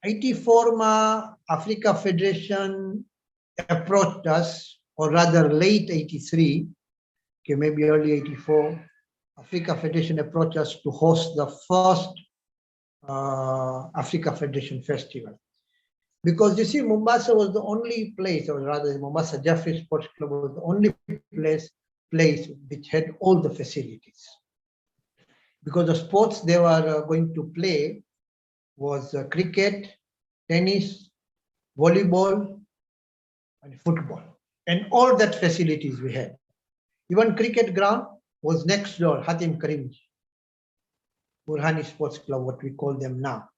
84 ma Africa Federation approached us, or rather late 83, okay, maybe early 84, Africa Federation approached us to host the first Africa Federation Festival. Because you see, Mombasa was the only place, or rather Mombasa Jaffrey Sports Club was the only place which had all the facilities. Because the sports they were going to play was cricket, tennis, volleyball, and football. And all that facilities we had. Even cricket ground was next door, Hatim Karimji, Burhani Sports Club, what we call them now.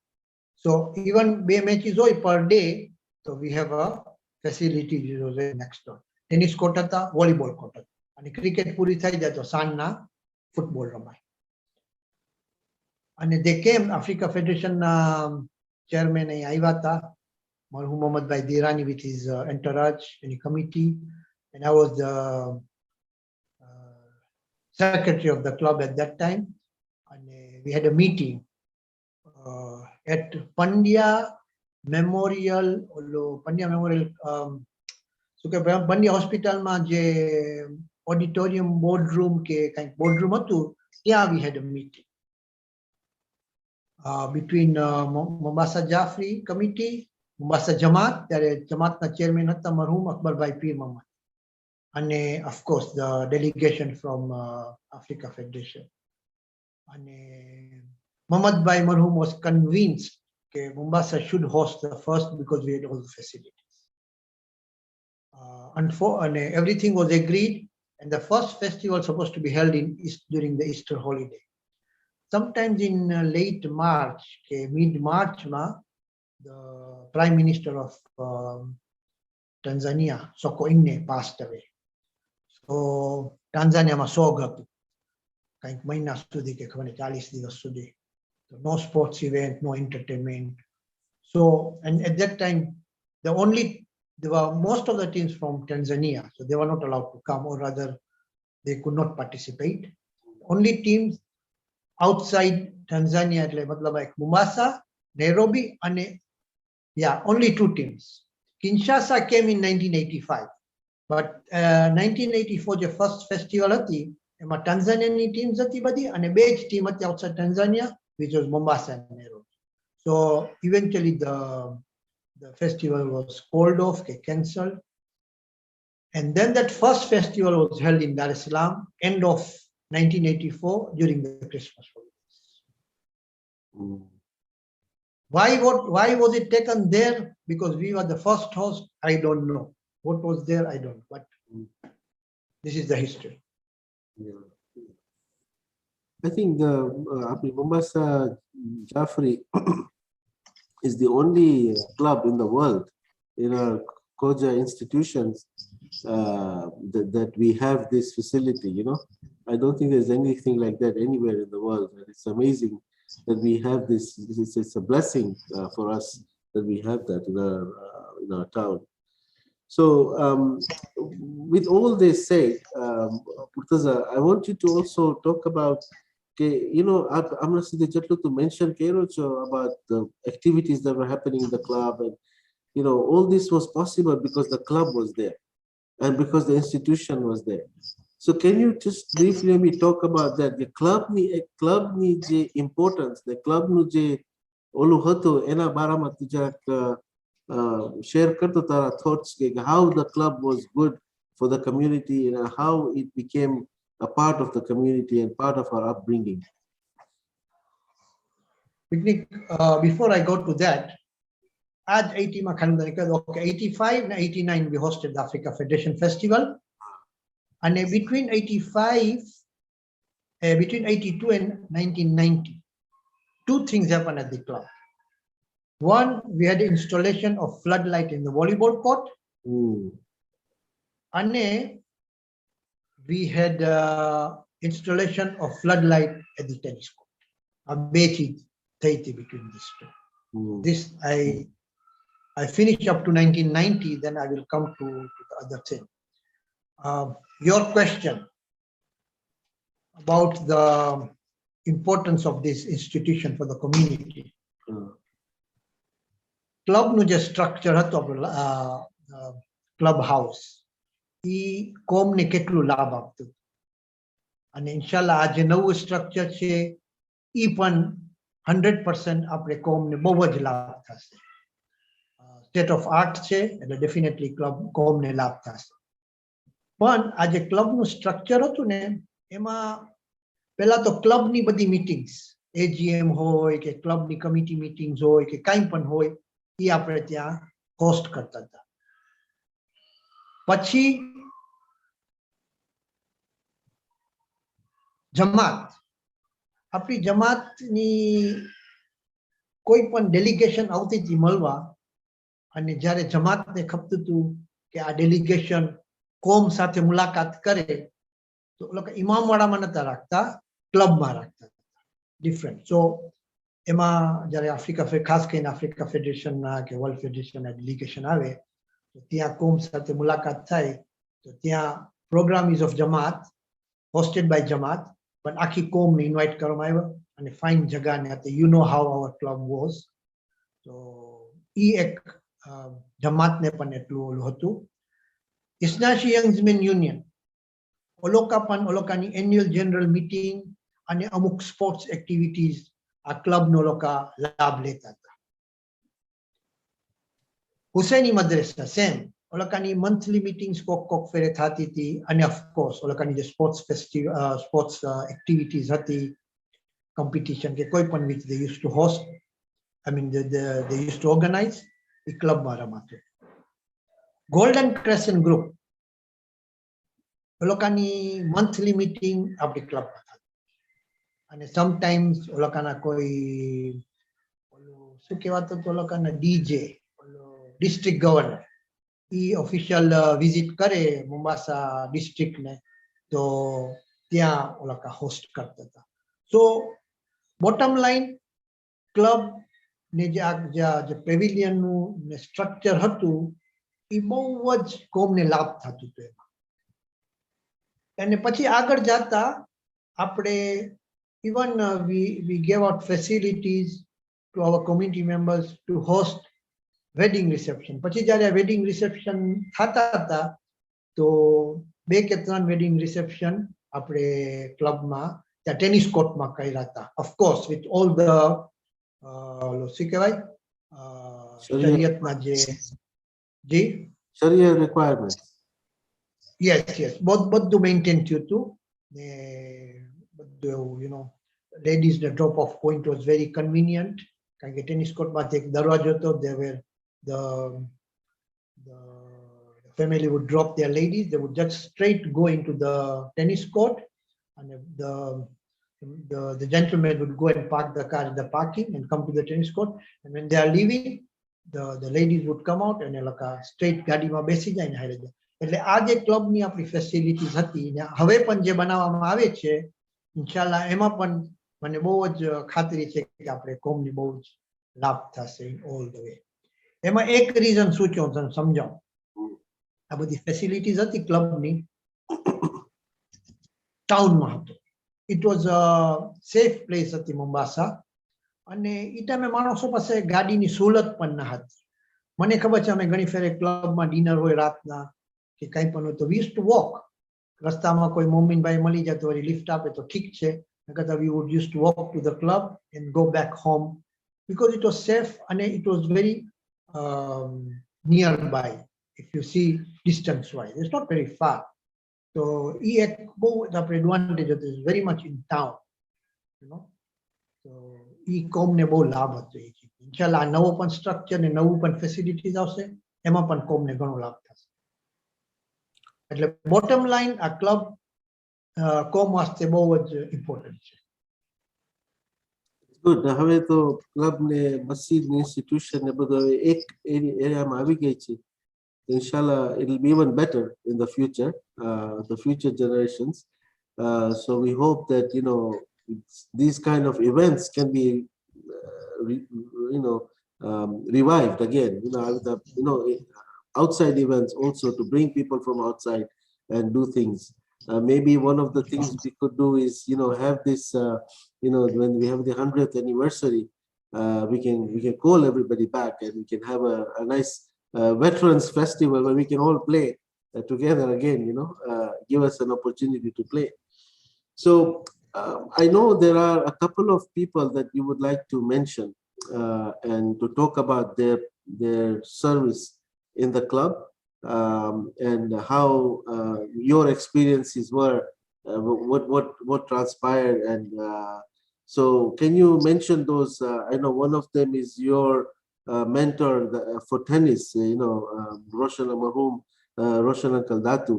So even matches per day, so we have a facility next door. Tennis court था, volleyball court था, and cricket पूरी थी जातो सान्ना football Ramai. And they came Africa Federation chairman आया था, Marhum Mohammad Bhai Dirani with his entourage and a committee, and I was the secretary of the club at that time, and we had a meeting at Pandya Memorial, Pandya Hospital ma je auditorium boardroom ke kind boardroom hatu, yeah, we had a meeting between Mombasa Jaffrey Committee, Mombasa Jamaat, ત્યારે જમાતના chairman હતા મરહુમ અકબરભાઈ પીર Mohammad, and of course the delegation from Africa Federation. And Mohammad Bhai Marhum was convinced that Mombasa should host the first because we had all the facilities. And everything was agreed, and the first festival was supposed to be held during the Easter holiday. Sometimes in late March, mid-March, the Prime Minister of Tanzania, Sokoine, passed away. So Tanzania ma sog હતું. કંઈક મહિના સુધી કે ખબર 40 દિવસ સુધી. So no sports event, no entertainment. So, and at that time, there were most of the teams from Tanzania, so they were not allowed to come, or rather, they could not participate. Only teams outside Tanzania, like Mombasa, Nairobi, and only 2 teams. Kinshasa came in 1985, but 1984, the first festival હતી, એમાં Tanzanian teams હતી બધી, અને બે જ team હતી outside Tanzania, which was Mombasa and Nairobi. So eventually the festival was called off, cancelled. And then that first festival was held in Dar es Salaam, end of 1984, during the Christmas holidays. Why was it taken there? Because we were the first host, I don't know. What was there, I don't know. But this is the history. Yeah. I think the Mombasa Jaffrey is the only club in the world, in our Koja institutions, that we have this facility, you know. I don't think there's anything like that anywhere in the world. And it's amazing that we have this. It's a blessing for us that we have that in our town. So with all this said, Murtaza, I want you to also talk about, you know, I'm going to mention about the activities that were happening in the club, and you know, all this was possible because the club was there and because the institution was there. So can you just briefly let me talk about that? The club needs importance. The club needs olu hato ena barama tujak share karto tara thoughts how the club was good for the community and how it became a part of the community and part of our upbringing. Before I go to that, at 85 and 89 we hosted the Africa Federation Festival, and between 82 and 1990, 2 things happened at the club. One, we had installation of floodlight in the volleyball court, and we had installation of floodlight at the tennis court. A betty between these 2. This I finished up to 1990, then I will come to the other thing. Your question about the importance of this institution for the community. ક્લબનું જે structure હતો club house એ કોમને કેટલું લાભ આપતું અને ઇન્શાલ્લાહ આ જે નવું structure છે એ પણ 100% આપણે કોમને બહુ જ લાભ થશે. સ્ટેટ ઓફ આર્ટ છે એટલે ડેફિનેટલી ક્લબ કોમને લાભ થશે. પણ આ જે ક્લબનું સ્ટ્રક્ચર હતું ને એમાં પહેલા તો ક્લબની બધી મીટિંગ્સ એજીએમ હોય કે ક્લબની કમિટી મીટિંગ્સ હોય કે કાંઈ પણ હોય એ આપણે ત્યાં હોસ્ટ કરતા હતા. પછી જમાત, આપણી જમાતની કોઈ પણ ડેલિગેશન આવતી હતી મળવા અને જ્યારે જમાતને ખપતું હતું કે આ ડેલિગેશન કોમ સાથે મુલાકાત કરે તો લોકો ઇમામવાડામાં નતા રાખતા, ક્લબમાં રાખતા ડિફરન્ટ. સો એમાં જ્યારે આફ્રિકા ખાસ કરીને આફ્રિકા ફેડરેશનના કે વર્લ્ડ ફેડરેશનના ડેલિગેશન આવે તો ત્યાં કોમ સાથે મુલાકાત થાય તો ત્યાં પ્રોગ્રામ ઇઝ ઓફ જમાત હોસ્ટેડ બાય જમાત પણ આખી કોમને ઇન્વાઇટ કરવામાં આવ્યો અને ફાઇન જગાને હતી. You know how our club was. તો એ એક જમાતને પણ એટલું ઓલું હતું. ઇસ્નાશી યંગ્સમેન યુનિયન ઓલોકાની એન્યુઅલ જનરલ મીટિંગ અને અમુક સ્પોર્ટ્સ એક્ટિવિટીઝ આ ક્લબનો લોકા લાભ લેતા હતા. હુસૈની મદ્રેસા સેમ ઓલોકાની મંથલી મીટિંગ્સ કોક ફેરે થતી હતી અને ઓફકોર્સ ઓલોકાની જે સ્પોર્ટ્સ એક્ટિવિટીઝ હતી કોમ્પિટિશન કે કોઈ પણ which they use to host they used to organize એ ક્લબમાં રમાતું. ગોલ્ડન ક્રેસન્ટ ગ્રુપ લોકોની મંથલી મીટિંગ આપણી ક્લબમાં થતી અને સમટાઈમ્સ લોકોના કોઈ શું કહેવાતું તો લોકોના ડીજે ડિસ્ટ્રિક્ટ ગવર્નર એ ઓફિશિયલ વિઝિટ કરે મોમ્બાસા ડિસ્ટ્રિક્ટને તો ત્યાં લોકો હોસ્ટ કરતા હતા. સો બોટમ લાઈન ક્લબ ને જે પેવિલિયનનું સ્ટ્રક્ચર હતું એ બહુ જ કોમને લાભ થતું હતું એમાં. અને પછી આગળ જતા આપણે even we gave out facilities to our community members to host wedding reception. પછી જ્યારે વેડિંગ રિસેપ્શન થતા હતા તો 2 કે 3 વેડિંગ રિસેપ્શન આપણે ક્લબમાં ત્યાં ટેનિસ કોર્ટમાં કર્યા હતા. ઓફકોર્સ વિથ ઓલ ધ શું કહેવાય શરીયતના જે જી શરીયત રિક્વાયરમેન્ટ. યસ બધું મેન્ટેન થયું હતું ને બધું એવું યુ નો લેડીઝ ને drop of point was very convenient કારણ કે ટેનિસ કોર્ટમાંથી એક દરવાજો હતો. દે વેર the family would drop their ladies, they would just straight go into the tennis court and the gentleman would go and park the car in the parking and come to the tennis court, and when they are leaving the ladies would come out and like straight ગાડીમાં બેસી જાય ને હારે જાય. એટલે આ જે ક્લબની આપણી ફેસિલિટીઝ હતી ને હવે પણ જે બનાવવામાં આવે છે ઇન્શાલ્લાહ એમાં પણ મને બહુ જ ખાતરી છે કે આપણે કોમની બહુ જ લાભ થશે ઇન ઓલ ધ વે. એમાં એક રીઝન શું છે હું તમને સમજાવું. આ બધી ફેસિલિટીઝ હતી ક્લબની ટાઉનમાં હતો. It was a safe place હતી મોમ્બાસા અને એ ટાઈમે માણસો પાસે ગાડીની સહુલત પણ ન હતી. મને ખબર છે અમે ઘણી ફેરે ક્લબમાં ડિનર હોય રાતના કે કંઈ પણ હોય તો વી યુઝ ટુ વોક. રસ્તામાં કોઈ મોમીનભાઈ મળી જાય તો વળી લિફ્ટ આપે તો ઠીક છે, નકર we would use to walk to the club and go back home because it was safe અને it was very nearby. If you see distance wise, it's not very far. So e ek bow the advantage of this very much in town, you know. So e કોમ ને બહુ લાભ હતો એ છે. ઇન્શાલ્લાહ આ નવો પણ સ્ટ્રક્ચર ને નવું પણ ફેસિલિટીઝ આવશે એમાં પણ કોમને ઘણો લાભ થશે. એટલે બોટમ લાઈન આ ક્લબ કોમ વાસ્તે બહુ જ ઇમ્પોર્ટન્ટ છે. ગુડ. હવે તો ક્લબ ને મસ્જિદ ને ઇન્સ્ટિટ્યુશન ને બધું હવે એક એરિયામાં આવી ગઈ છે. Inshallah, it will be even better in the future generations. So we hope that these kind of events can be revived again. Outside events also to bring people from outside and do things. Maybe one of the things we could do is have this when we have the 100th anniversary, we can call everybody back, and we can have a nice veterans festival where we can all play together again. Give us an opportunity to play. So I know there are a couple of people that you would like to mention and to talk about their service in the club, and how your experiences were, what transpired, and so can you mention those? I know one of them is your mentor for tennis, Roshan Marhum, Roshan Uncle Datu.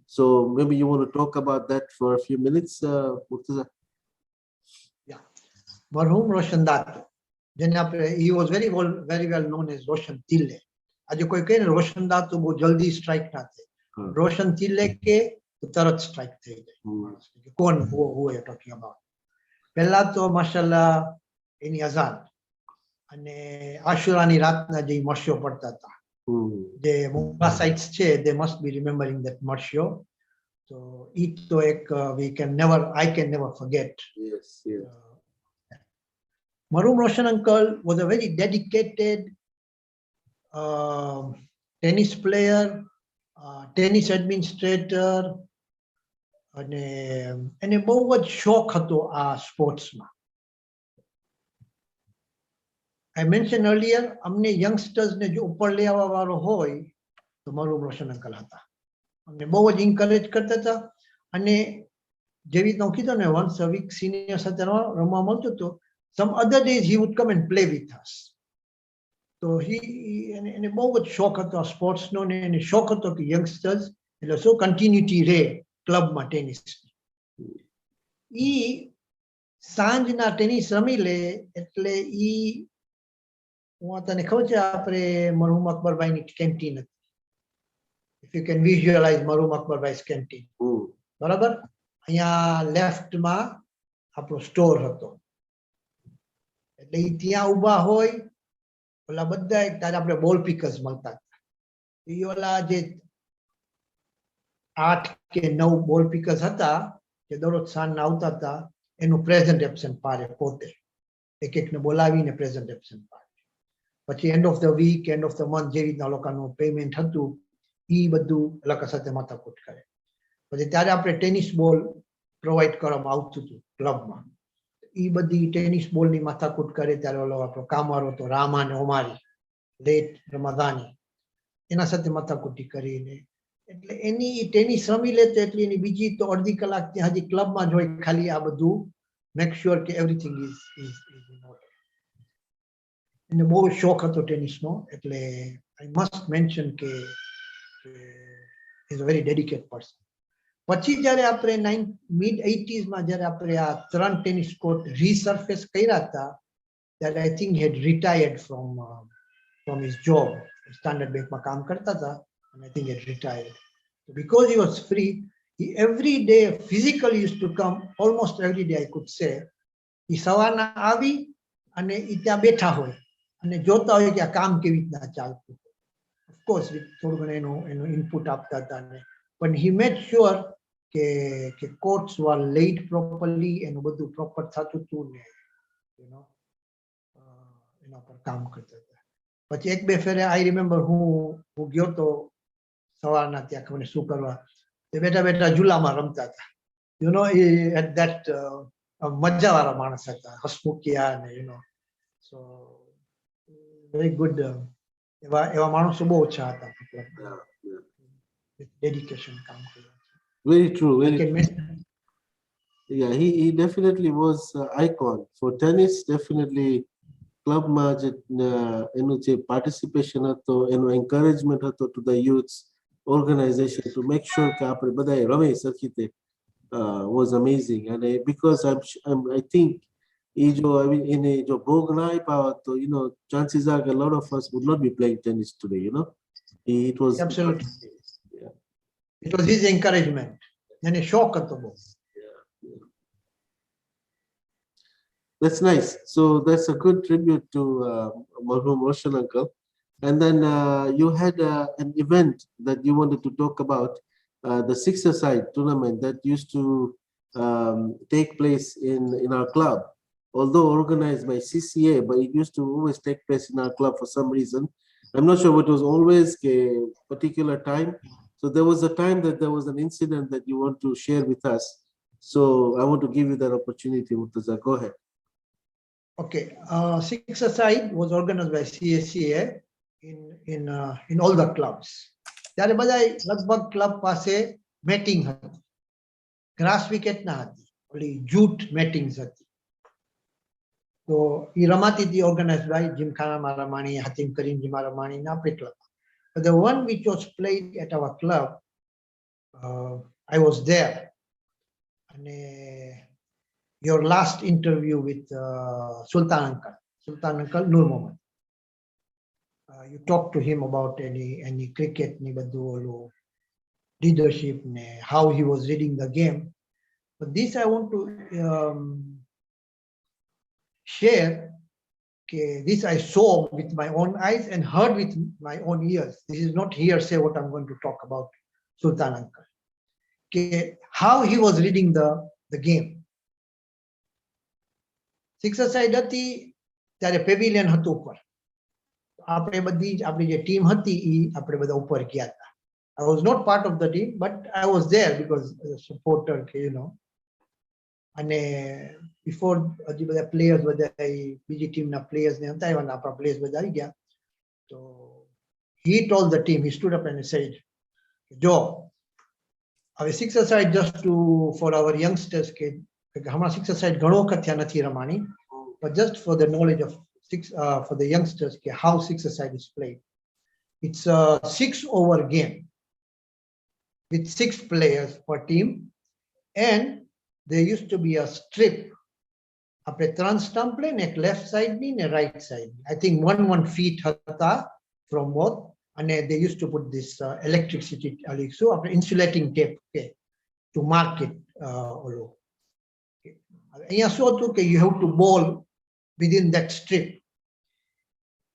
So maybe you want to talk about that for a few minutes, Murtaza? Yeah. Marhum Roshan Datu. He was very well known as Roshan Tille. આજે કોઈ કહે ને રોશન દાતુ બહુ જલ્દી strike ના થાય. રોશન તિલ્લે કે તરત સ્ટ્રાઇક થઈ જાય. કોણ who are you talking about? પહેલા તો માશાલ્લાહ એની અઝાન અને આશુરાની રાતના જે મર્શિયો પડતા હતા, જે મુંબા સાઇટ્સ છે, they must be remembering that મર્શિયો. So it તો એક I can never forget. Yes. Marhum Roshan uncle was a very dedicated tennis player, tennis administrator, અને એને બહુ જ શોખ હતો આ સ્પોર્ટ્સમાં. I mentioned earlier, અમને યંગસ્ટર્સને જો ઉપર લઈ આવવા વાળો હોય તો મારું રોશન અંકલ હતા. અમને બહુ જ encourage કરતા હતા, અને જેવી રીતના હું કીધું ને, once a week senior સાથે રમવા મળતું હતું. Some other days he would come and play with us. તો એને બહુ જ શોખ હતો આ સ્પોર્ટ્સનો, ને એને શોખ હતો કે યંગસ્ટર્સ એટલે શું કન્ટિન્યુટી રહે ક્લબમાં ટેનિસની. ઈ સાંજના ટેનિસ રમી લે એટલે ઈ, તને ખબર છે આપણે મરહુમ અકબરભાઈની કેન્ટીન હતી. ઇફ યુ કેન વિઝ્યુઅલાઇઝ મરહુમ અકબરભાઈ's કેન્ટીન, બરાબર, અહીંયા લેફ્ટમાં આપણો સ્ટોર હતો. એટલે ઈ ત્યાં ઊભા હોય, ઓલા બધા ત્યારે આપણે બોલ પિકર્સ મળતા હતા. એ ઓલા જે 8 કે 9 બોલ પિકર્સ હતા જે દરરોજ સાંજના આવતા હતા, એનું પ્રેઝન્ટ એબ્સન્ટ પાડે પોતે, એક એકને બોલાવીને પ્રેઝન્ટ એબ્સન્ટ પાડે. પછી end of the week, end of the month જે રીતના લોકોનું પેમેન્ટ હતું એ બધું લોકો સાથે માથાકૂટ કરે. પછી ત્યારે આપણે ટેનિસ બોલ પ્રોવાઈડ કરવામાં આવતું હતું ક્લબમાં. એ બધી ટેનિસ બોલની માથાકૂટ કરે ત્યારે ઓલો આપણો કામવાળો હતો રામા ને ઓમારી, લેટ રમાદાની, એના સાથે માથાકૂટી કરીને, એટલે એની ટેનિસ રમી લેતો એટલે એની બીજી તો અડધી કલાક ત્યાં હજી ક્લબમાં જ હોય, ખાલી આ બધું મેક શ્યોર કે એવરીથિંગ ઇઝ ઇન ઓર્ડર. એને બહુ શોખ હતો ટેનિસનો, એટલે આઈ મસ્ટ મેન્શન કે is a very dedicate person. પછી જ્યારે આપણે મિડ 80s માં જ્યારે આપણે આ 3 ટેનિસ કોર્ટ રીસર્ફેસ કર્યા હતા, ત્યારે I think he'd retired from his job. Standard બેંકમાં કામ કરતા હતા, and I think he had retired. So because he was free, he every day physically used to come, almost every day I could say. He સવારના આવી અને ઈ ત્યાં બેઠા હોય અને જોતા હોય કે આ કામ કેવી રીતના ચાલતું. Of course, થોડું ઘણું એનું ઇનપુટ આપતા હતા, પણ he made sure કે courts were laid properly, એનું બધું પ્રોપર થતું હતું ને એના પર કામ કરતા હતા. પછી એક બે ફેરે આઈ રિમેમ્બર હું ગયો તો સવારના ત્યાં ખબર શું કરવા, બેઠા બેઠા ઝૂલામાં રમતા હતા. એટ ધેટ મજાવાળા માણસ હતા, હસમુખિયા ને સો વેરી ગુડ. એવા માણસો બહુ ઓછા હતા. ડેડિકેશન કામ કર્યું. Very true. Yeah, he definitely was icon for tennis. Definitely, club માં એનું જે participation હતો, એનું encouragement હતો to the youths organization to make sure કે આપણે બધા રમે સરખી રીતે was amazing. And because I think એને જો ભોગ ના આપ્યા તો chances are a lot of us would not be playing tennis today. It was absolutely. It was his encouragement. એને શોખ હતો બહુ. That's nice. So that's a good tribute to Marhum Roshan uncle. And then you had an event that you wanted to talk about, the six-a-side tournament that used to take place in our club although organized by CCA, but it used to always take place in our club for some reason. I'm not sure, but it was always a particular time. So there was a time that there was an incident that you want to share with us. So I want to give you that opportunity, Murtaza. Go ahead. Okay, six-a-side was organized by CSCA in all the clubs. ત્યારે બધા લગભગ club પાસે matting હતી, grass wicket ના હતી, ઓલી jute મેટિંગ્સ હતી. તો એ રમાતી હતી organized by જીમખાના રમાણી, હતીમ કરીમ જીમા રમાણી ના આપણી club. But the one which was played at our club, I was there. And your last interview with Sultan Uncle Nur Mohammed. You talked to him about any cricket, ni badhu leadership, how he was reading the game. But this I want to share. This I saw with my own eyes and heard with my own ears. This is not hearsay what I'm going to talk about Sultan Uncle. How he was reading the game. Six-a-side હતી ત્યારે pavilion હતું ઉપર. આપણે બધી આપણી જે team હતી એ આપણે બધા ઉપર ગયા હતા. I was not part of the team, but I was there because as a supporter, you know. અને before હજી બધા players બધા બીજી ટીમના players ને હતા, એવા આપણા players બધા આવી ગયા. So he told the team, he stood up and said, જો હવે six-a-side just for our youngsters, કે હમણાં six-a-side ઘણો વખત થયા નથી રમાણી, but just for the knowledge of for the youngsters, how six-a-side is played. It's a 6-over game with 6 players per team, and there used to be a strip. આપણે 3 stump લઈને એક left side ની ને right side. I think 1 feet હતા from both, and they used to put this electricity, so after insulating tape, okay, to mark it. અહીંયા શું હતું કે you have to bowl within that strip.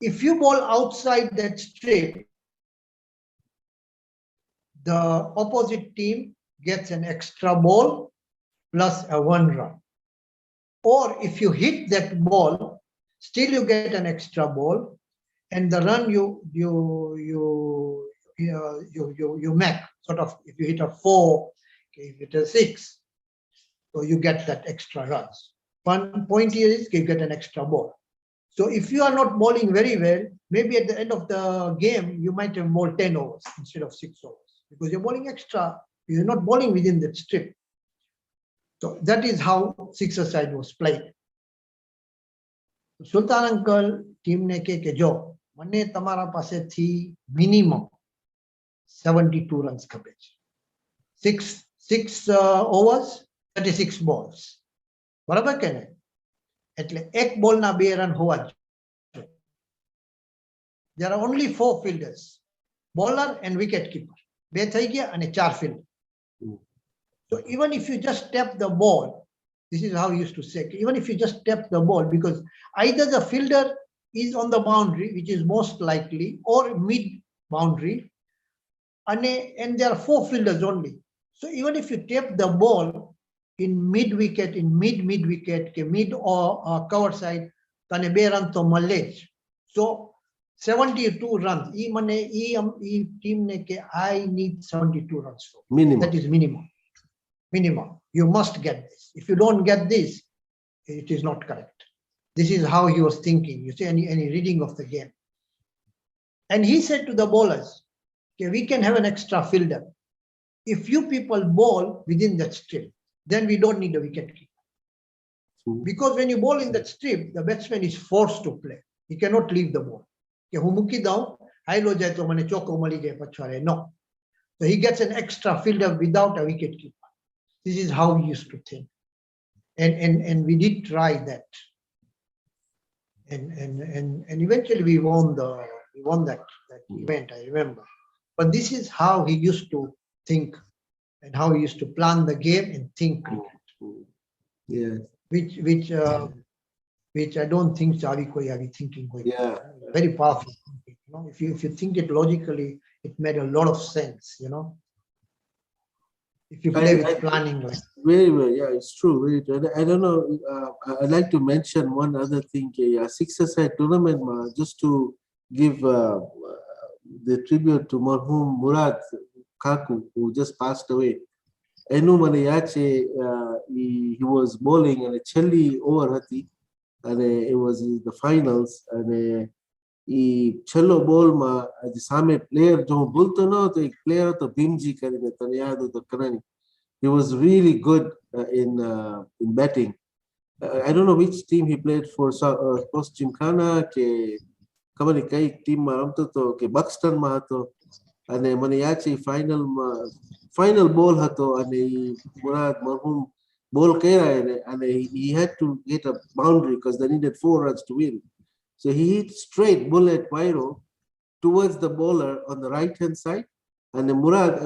If you bowl outside that strip, the opposite team gets an extra ball plus a 1 run. Or if you hit that ball, still you get an extra ball, and the run you make, sort of, if you hit a 4, okay, if you hit a 6, so you get that extra runs. One point here is you get an extra ball. So if you are not bowling very well, maybe at the end of the game, you might have bowled 10 overs instead of 6 overs, because you're bowling extra, you're not bowling within that strip. So that is how six-a-side was played. Sultan Uncle team ne ke jo મને તમારા પાસેથી minimum 72 runs ખપે છે. 6 overs, 36 balls. બરાબર કે નહીં? એટલે એક બોલના 2 રન હોવા જોઈએ. There are only 4 fielders, bowler and wicket keeper. 2 થઈ ગયા અને 4 fielder. So even if you just tap the ball, this is how he used to say, even if you just tap the ball, because either the fielder is on the boundary, which is most likely, or mid boundary, and there are 4 fielders only. So even if you tap the ball in mid wicket, in mid wicket, mid or cover side, tane 2 run to મળે જ. So 72 runs. E team ne ke I need 72 runs for. Minimum. That is minimum. Minimum. You must get this. If you don't get this, it is not correct. This is how he was thinking. You see any reading of the game. And he said to the bowlers, okay, we can have an extra fielder. If you people bowl within that strip, then we don't need a wicket keeper. Because when you bowl in that strip, the batsman is forced to play. He cannot leave the ball. હું મૂકી દઉં, high low જાય તો મને ચોકો મળી જાય પછવાડે. No. So he gets an extra fielder without a wicket keeper. This is how we used to think. And we did try that. And eventually we won that event, I remember. But this is how he used to think and how he used to plan the game and think cricket. Yes. Which I don't think Chavi koi avi thinking koi. Yeah. Very powerful thinking, you know. If you think it logically, it made a lot of sense, you know. if you play with planning. Very well, yeah, it's true. Very true. I don't know. I'd like to mention one other thing. Yeah, six-a-side tournament, just to give the tribute to Marhum Murad Kaku, who just passed away. Enu Malayache, he was bowling and a Chelli over Hati, and it was the finals. And he Cello ball ma the same player jo bulto no to एक player to Bimji karine tanyado to karani. He was really good in batting. I don't know which team he played for. Post Gymkhana ke kamani kai team ma amto to ke Buxton ma to ane maniachi final ball hato ane Murad Marhum ball kera and he had to get a boundary because they needed 4 runs to win. So he hit straight bullet pyro towards the bowler on the right hand side. And Murad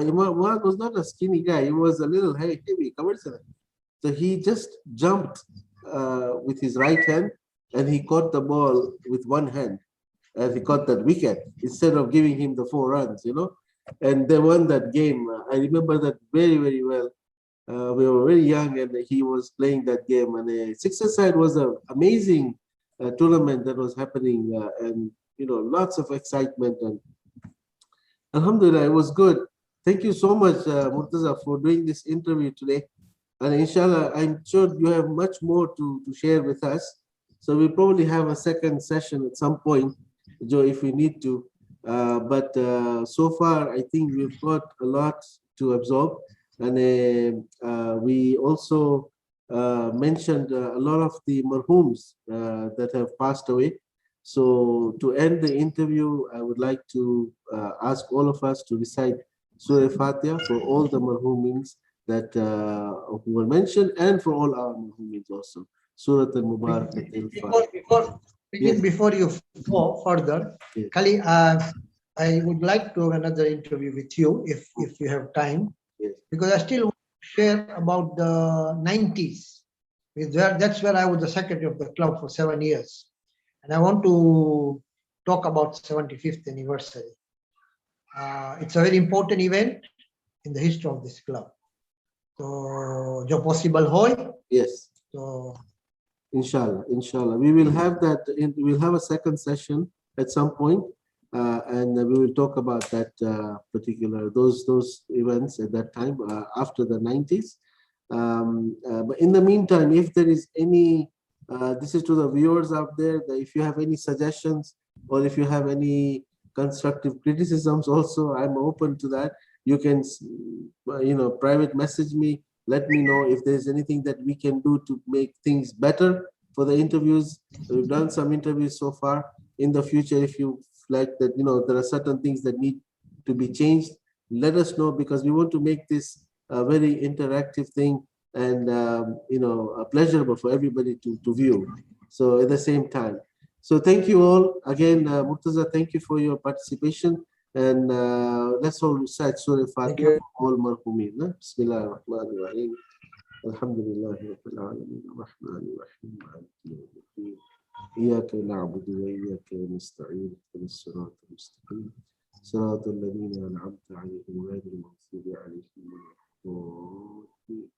was not a skinny guy, he was a little heavy. So he just jumped with his right hand and he caught the ball with one hand. And he caught that wicket instead of giving him the 4 runs, And they won that game. I remember that very, very well. We were very young and he was playing that game. And six-a-side was an amazing tournament that was happening. And, lots of excitement. And Alhamdulillah, it was good. Thank you so much, Murtaza, for doing this interview today. And inshallah, I'm sure you have much more to share with us. So we'll probably have a second session at some point, Joe, if we need to. But so far, I think we've got a lot to absorb. And we also mentioned a lot of the marhooms that have passed away. So to end the interview, I would like to ask all of us to recite Surah Fatiha for all the marhumins that who were mentioned and for all our marhumins also. Surah Al-Mubarak. Before you go further, yes. Kali, I would like to have another interview with you if you have time, yes. Because I still want to share about the 90s. That's where I was the secretary of the club for 7 years. And I want to talk about 75th anniversary. It's a very important event in the history of this club. So, jo possible hoy? Yes. So, Inshallah. We will have that. We'll have a second session at some point, and we will talk about that particular those events at that time after the 90s. But in the meantime, if there is any, this is to the viewers out there, that if you have any suggestions or if you have any constructive criticisms, also I'm open to that. You can, private message me. Let me know if there's anything that we can do to make things better for the interviews. We've done some interviews so far. In the future, if you like that, there are certain things that need to be changed, let us know, because we want to make this a very interactive thing and, pleasurable for everybody to view. So at the same time. So thank you all. Again, Murtaza, thank you for your participation. And let's all recite Surah Fatiha for all marhumin. Bismillah ar-Rahman ar-Rahim. Alhamdulillah Rabbil Alameen. Ar-Rahman ar-Rahim. Maliki yawmiddin. Iyyaka na'budu wa iyyaka nasta'in. Ihdinas siratal mustaqim. Siratal ladzina an'amta 'alayhim ghayril maghdubi 'alayhim waladdallin.